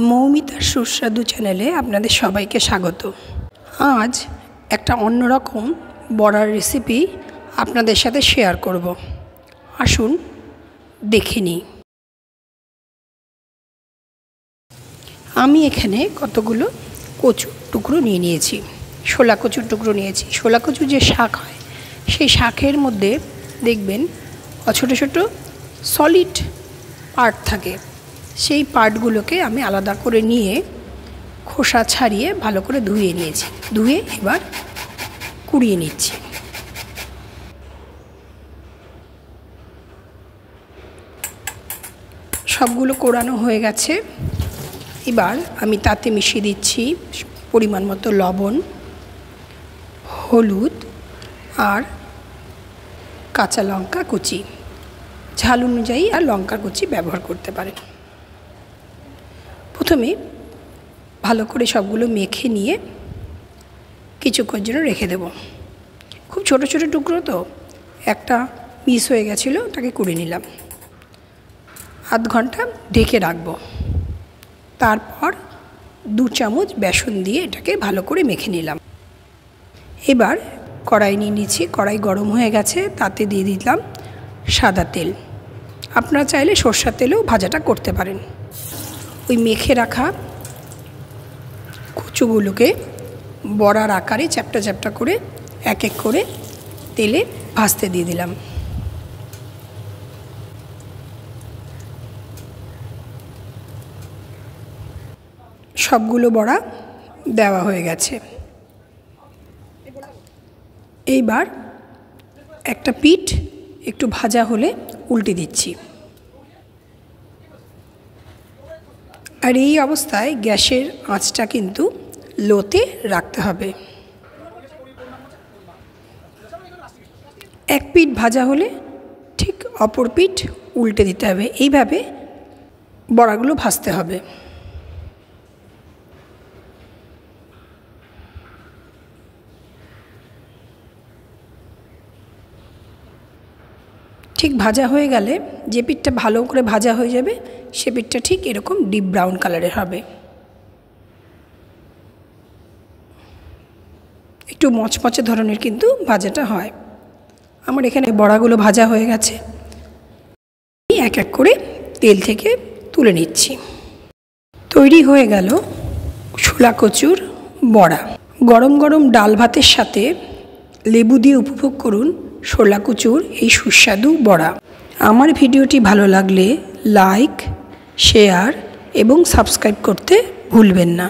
মৌমিতার সুস্বাদু চ্যানেলে আপনাদের সবাইকে স্বাগত। আজ একটা অন্যরকম বড়ার রেসিপি আপনাদের সাথে শেয়ার করব। আসুন দেখে নিই। আমি এখানে কতগুলো কচুর টুকরো নিয়ে নিয়েছি, শোলা কচুর টুকরো নিয়েছি। শোলা কচুর যে শাক হয় সেই শাকের মধ্যে দেখবেন ছোটো ছোটো সলিড পার্ট থাকে, সেই পার্টগুলোকে আমি আলাদা করে নিয়ে খোসা ছাড়িয়ে ভালো করে ধুয়ে নিয়েছি। ধুয়ে এবার কুড়িয়ে নিচ্ছি। সবগুলো কোড়ানো হয়ে গেছে। এবার আমি তাতে মিশিয়ে দিচ্ছি পরিমাণ মতো লবণ, হলুদ আর কাঁচা লঙ্কা কুচি। ঝাল অনুযায়ী আর লঙ্কা কুচি ব্যবহার করতে পারেন। প্রথমে ভালো করে সবগুলো মেখে নিয়ে কিছুক্ষণ জন্য রেখে দেব। খুব ছোট ছোট টুকরো তো, একটা মিস হয়ে গেছিলো, ওটাকে কুড়ে নিলাম। আধ ঘন্টা ঢেকে রাখবো। তারপর 2 চামচ বেসন দিয়ে এটাকে ভালো করে মেখে নিলাম। এবার কড়াই নিয়ে নিচ্ছি। কড়াই গরম হয়ে গেছে, তাতে দিয়ে দিলাম সাদা তেল। আপনারা চাইলে সরষের তেলেও ভাজাটা করতে পারেন। ওই মেখে রাখা কচুগুলোকে বড়ার আকারে চ্যাপ্টা চ্যাপ্টা করে এক এক করে তেলে ভাজতে দিয়ে দিলাম। সবগুলো বড়া দেওয়া হয়ে গেছে। এইবার একটা পিঠ একটু ভাজা হলে উল্টে দিচ্ছি। আর এই অবস্থায় গ্যাসের আঁচটা কিন্তু লোতে রাখতে হবে। এক পিঠ ভাজা হলে ঠিক অপর পিঠ উল্টে দিতে হবে। এইভাবে বড়াগুলো ভাজতে হবে। ঠিক ভাজা হয়ে গেলে যে পিঠটা ভালো করে ভাজা হয়ে যাবে সে পিঠটা ঠিক এরকম ডিপ ব্রাউন কালারের হবে। একটু মচমচে ধরনের কিন্তু ভাজাটা হয়। আমার এখানে বড়াগুলো ভাজা হয়ে গেছে। এক এক করে তেল থেকে তুলে নিচ্ছি। তৈরি হয়ে গেল শোলা কচুর বড়া। গরম গরম ডাল ভাতের সাথে লেবু দিয়ে উপভোগ করুন শোলা কচুর এই সুস্বাদু বড়া। আমার ভিডিওটি ভালো লাগলে লাইক, শেয়ার এবং সাবস্ক্রাইব করতে ভুলবেন না।